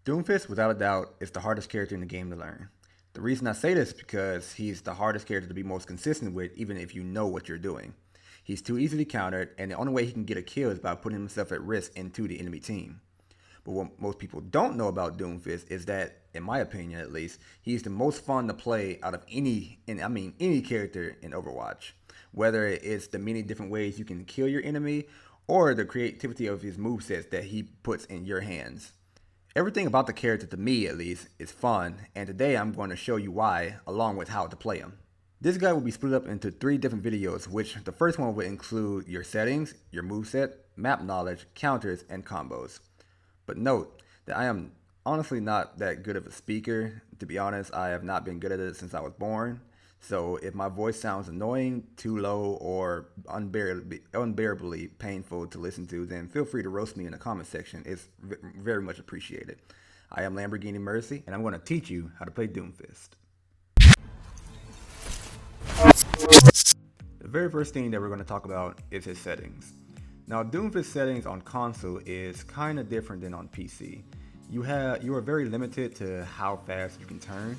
Doomfist, without a doubt, is the hardest character in the game to learn. The reason I say this is because he's the hardest character to be most consistent with, even if you know what you're doing. He's too easily countered, and the only way he can get a kill is by putting himself at risk into the enemy team. But what most people don't know about Doomfist is that, in my opinion at least, he's the most fun to play out of any character in Overwatch. Whether it's the many different ways you can kill your enemy, or the creativity of his movesets that he puts in your hands. Everything about the character, to me at least, is fun, and today I'm going to show you why, along with how to play him. This guide will be split up into 3 different videos, which the first one will include your settings, your moveset, map knowledge, counters, and combos. But note that I am honestly not that good of a speaker. To be honest, I have not been good at it since I was born. So if my voice sounds annoying, too low, or unbearably painful to listen to, then feel free to roast me in the comment section. It's very much appreciated. I am Lamborghini Mercy, and I'm going to teach you how to play Doomfist. The very first thing that we're going to talk about is his settings. Now, Doomfist settings on console is kind of different than on PC. You are very limited to how fast you can turn.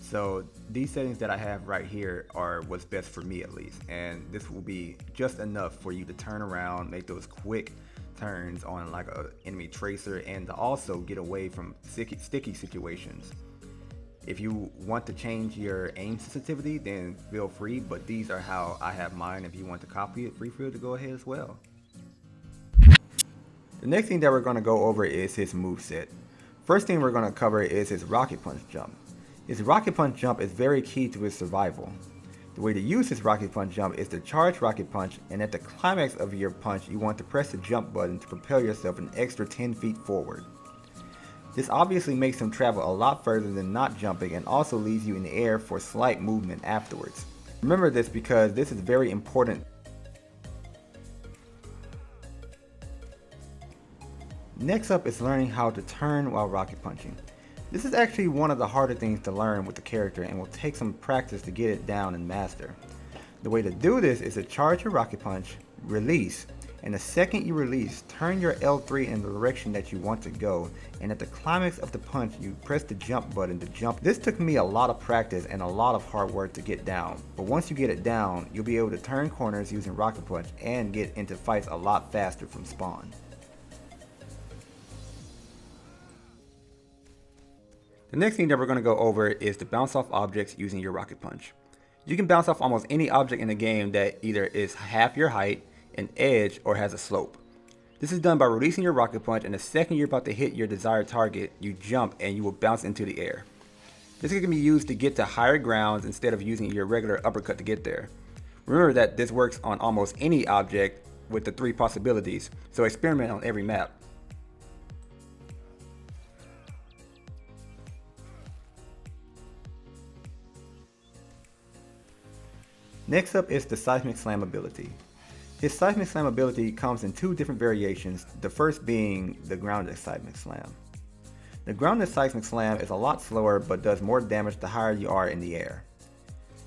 So these settings that I have right here are what's best for me at least, and this will be just enough for you to turn around, make those quick turns on like an enemy tracer, and to also get away from sticky situations. If you want to change your aim sensitivity, then feel free, but these are how I have mine. If you want to copy it, feel to go ahead as well. The next thing that we're going to go over is his moveset. First thing we're going to cover is his rocket punch jump. His rocket punch jump is very key to his survival. The way to use his rocket punch jump is to charge rocket punch, and at the climax of your punch you want to press the jump button to propel yourself an extra 10 feet forward. This obviously makes him travel a lot further than not jumping, and also leaves you in the air for slight movement afterwards. Remember this because this is very important. Next up is learning how to turn while rocket punching. This is actually one of the harder things to learn with the character and will take some practice to get it down and master. The way to do this is to charge your rocket punch, release, and the second you release, turn your L3 in the direction that you want to go, and at the climax of the punch you press the jump button to jump. This took me a lot of practice and a lot of hard work to get down, but once you get it down, you'll be able to turn corners using rocket punch and get into fights a lot faster from spawn. The next thing that we're going to go over is to bounce off objects using your rocket punch. You can bounce off almost any object in the game that either is half your height, an edge, or has a slope. This is done by releasing your rocket punch, and the second you're about to hit your desired target, you jump and you will bounce into the air. This can be used to get to higher grounds instead of using your regular uppercut to get there. Remember that this works on almost any object with the 3 possibilities, so experiment on every map. Next up is the Seismic Flammability. His Seismic Flammability comes in 2 different variations, the first being the Grounded Seismic Slam. The Grounded Seismic Slam is a lot slower but does more damage the higher you are in the air.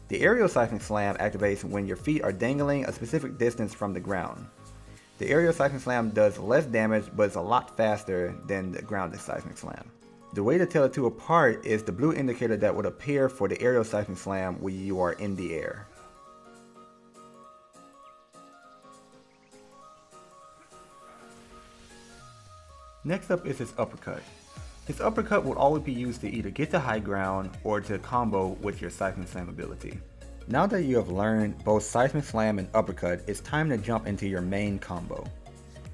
The Aerial Seismic Slam activates when your feet are dangling a specific distance from the ground. The Aerial Seismic Slam does less damage but is a lot faster than the Grounded Seismic Slam. The way to tell the 2 apart is the blue indicator that would appear for the Aerial Seismic Slam when you are in the air. Next up is his uppercut. His uppercut will always be used to either get to high ground or to combo with your Seismic Flammability. Now that you have learned both Seismic Slam and uppercut, it's time to jump into your main combo.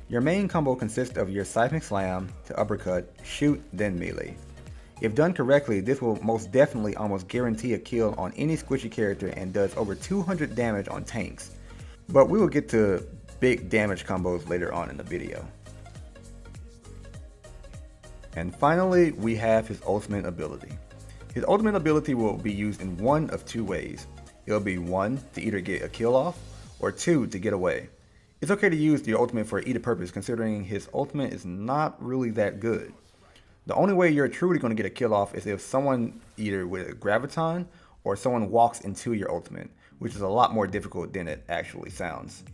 Your main combo consists of your Seismic Slam to uppercut, shoot, then melee. If done correctly, this will most definitely almost guarantee a kill on any squishy character and does over 200 damage on tanks. But we will get to big damage combos later on in the video. And finally, we have his ultimate ability. His ultimate ability will be used in one of 2 ways. It'll be 1 to either get a kill off, or 2 to get away. It's okay to use your ultimate for either purpose, considering his ultimate is not really that good. The only way you're truly going to get a kill off is if someone either with a graviton or someone walks into your ultimate, which is a lot more difficult than it actually sounds.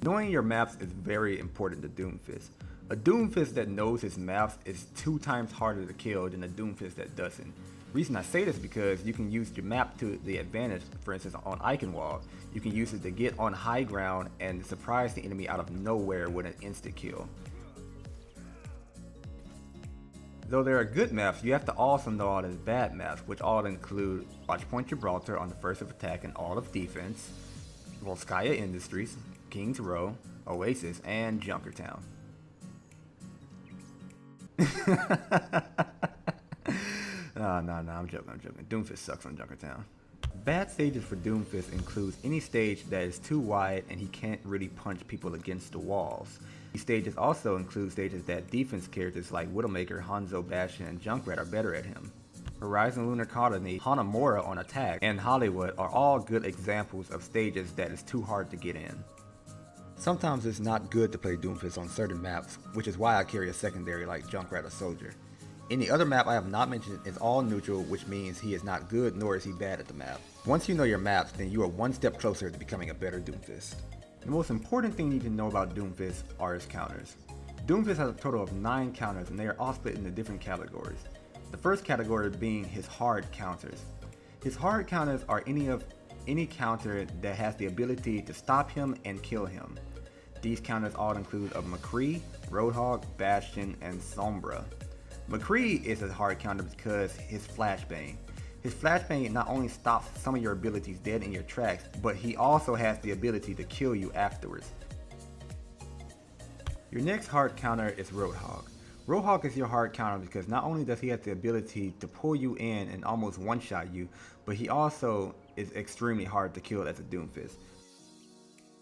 Knowing your maps is very important to Doomfist. A Doomfist that knows his maps is 2 times harder to kill than a Doomfist that doesn't. Reason I say this is because you can use your map to the advantage. For instance, on Eichenwald, you can use it to get on high ground and surprise the enemy out of nowhere with an instant kill. Though there are good maps, you have to also know all the bad maps, which all include Watchpoint Gibraltar on the first of attack and all of defense, Volskaya Industries, King's Row, Oasis, and Junkertown. No, I'm joking. Doomfist sucks on Junkertown. Bad stages for Doomfist includes any stage that is too wide and he can't really punch people against the walls. These stages also include stages that defense characters like Widowmaker, Hanzo, Bastion, and Junkrat are better at him. Horizon Lunar Colony, Hanamura on attack, and Hollywood are all good examples of stages that is too hard to get in. Sometimes it's not good to play Doomfist on certain maps, which is why I carry a secondary like Junkrat or Soldier. Any other map I have not mentioned is all neutral, which means he is not good nor is he bad at the map. Once you know your maps, then you are one step closer to becoming a better Doomfist. The most important thing you need to know about Doomfist are his counters. Doomfist has a total of 9 counters and they are all split into different categories. The first category being his hard counters. His hard counters are any counter that has the ability to stop him and kill him. These counters all include of McCree, Roadhog, Bastion, and Sombra. McCree is a hard counter because his Flashbang. His Flashbang not only stops some of your abilities dead in your tracks, but he also has the ability to kill you afterwards. Your next hard counter is Roadhog. Roadhog is your hard counter because not only does he have the ability to pull you in and almost one-shot you, but he also is extremely hard to kill as a Doomfist.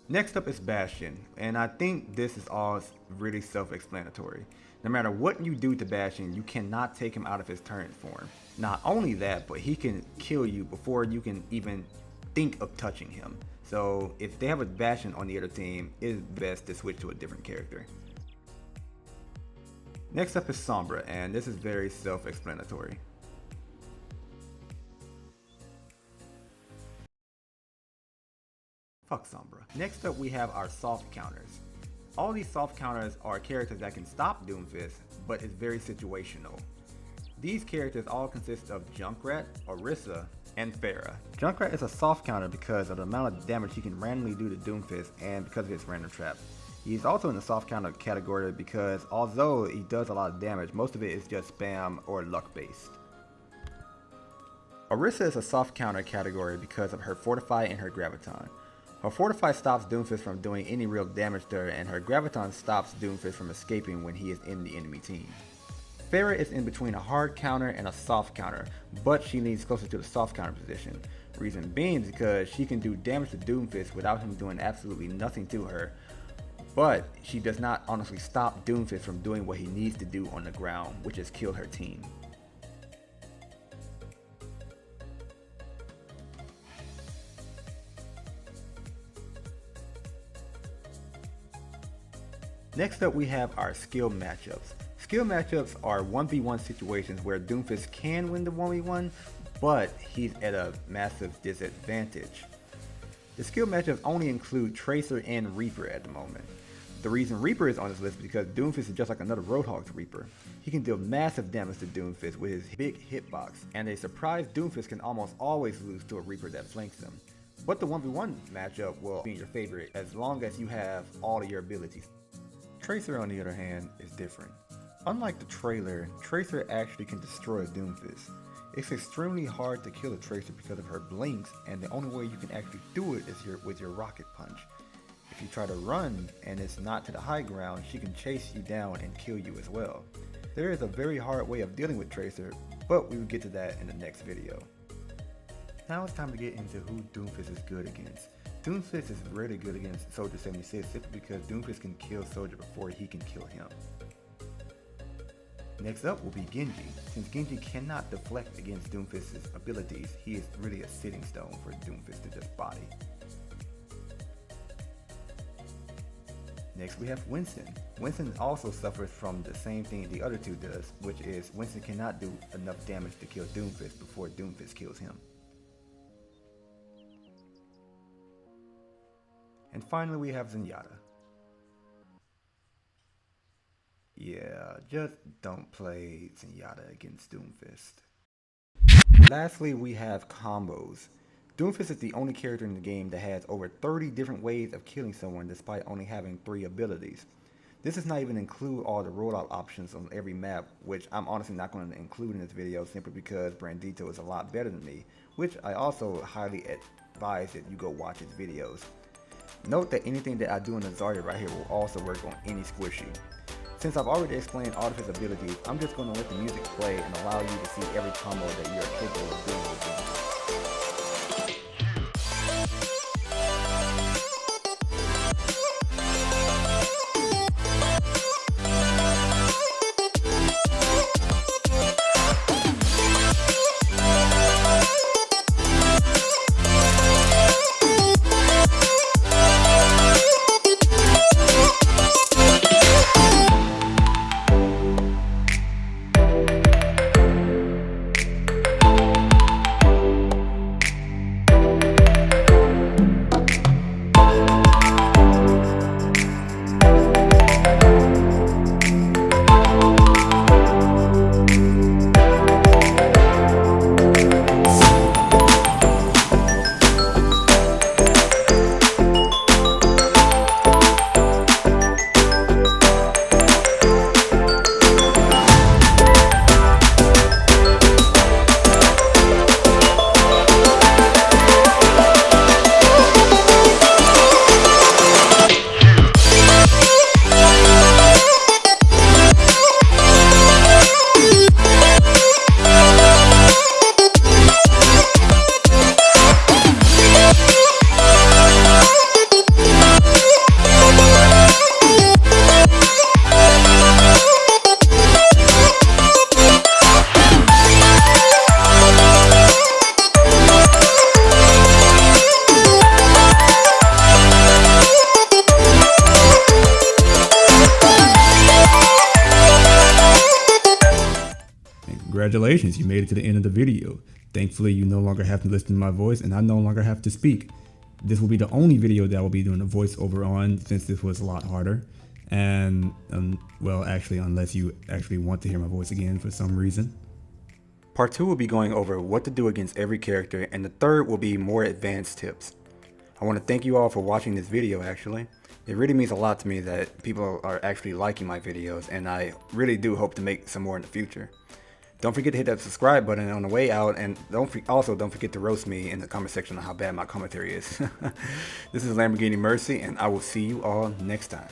Next up is Bastion, and I think this is all really self-explanatory. No matter what you do to Bastion, you cannot take him out of his turret form. Not only that, but he can kill you before you can even think of touching him. So if they have a Bastion on the other team, it is best to switch to a different character. Next up is Sombra, and this is very self-explanatory. Fuck Sombra. Next up we have our soft counters. All these soft counters are characters that can stop Doomfist, but it's very situational. These characters all consist of Junkrat, Orisa, and Farah. Junkrat is a soft counter because of the amount of damage he can randomly do to Doomfist and because of his random trap. He's also in the soft counter category because although he does a lot of damage, most of it is just spam or luck based. Orisa is a soft counter category because of her Fortify and her Graviton. Her Fortify stops Doomfist from doing any real damage to her, and her Graviton stops Doomfist from escaping when he is in the enemy team. Farah is in between a hard counter and a soft counter, but she leans closer to the soft counter position. Reason being is because she can do damage to Doomfist without him doing absolutely nothing to her, but she does not honestly stop Doomfist from doing what he needs to do on the ground, which is kill her team. Next up we have our skill matchups. Skill matchups are 1v1 situations where Doomfist can win the 1v1, but he's at a massive disadvantage. The skill matchups only include Tracer and Reaper at the moment. The reason Reaper is on this list is because Doomfist is just like another Roadhog's Reaper. He can deal massive damage to Doomfist with his big hitbox, and a surprised Doomfist can almost always lose to a Reaper that flanks him. But the 1v1 matchup will be your favorite as long as you have all of your abilities. Tracer on the other hand is different. Unlike the trailer, Tracer actually can destroy a Doomfist. It's extremely hard to kill a Tracer because of her blinks, and the only way you can actually do it is with your rocket punch. If you try to run and it's not to the high ground, she can chase you down and kill you as well. There is a very hard way of dealing with Tracer, but we will get to that in the next video. Now it's time to get into who Doomfist is good against. Doomfist is really good against Soldier 76 simply because Doomfist can kill Soldier before he can kill him. Next up will be Genji. Since Genji cannot deflect against Doomfist's abilities, he is really a sitting stone for Doomfist to just body. Next we have Winston. Winston also suffers from the same thing the other two does, which is Winston cannot do enough damage to kill Doomfist before Doomfist kills him. And finally we have Zenyatta. Yeah, just don't play Zenyatta against Doomfist. Lastly, we have combos. Doomfist is the only character in the game that has over 30 different ways of killing someone despite only having 3 abilities. This does not even include all the rollout options on every map, which I'm honestly not going to include in this video simply because Brandito is a lot better than me, which I also highly advise that you go watch his videos. Note that anything that I do in the Zarya right here will also work on any squishy. Since I've already explained all of his abilities, I'm just going to let the music play and allow you to see every combo that you are capable of doing with him. Congratulations, you made it to the end of the video. Thankfully, you no longer have to listen to my voice and I no longer have to speak. This will be the only video that I will be doing a voiceover on since this was a lot harder. And, well, actually, unless you actually want to hear my voice again for some reason. Part 2 will be going over what to do against every character, and the third will be more advanced tips. I want to thank you all for watching this video actually. It really means a lot to me that people are actually liking my videos, and I really do hope to make some more in the future. Don't forget to hit that subscribe button on the way out, and don't forget to roast me in the comment section on how bad my commentary is. This is Lamborghini Mercy, and I will see you all next time.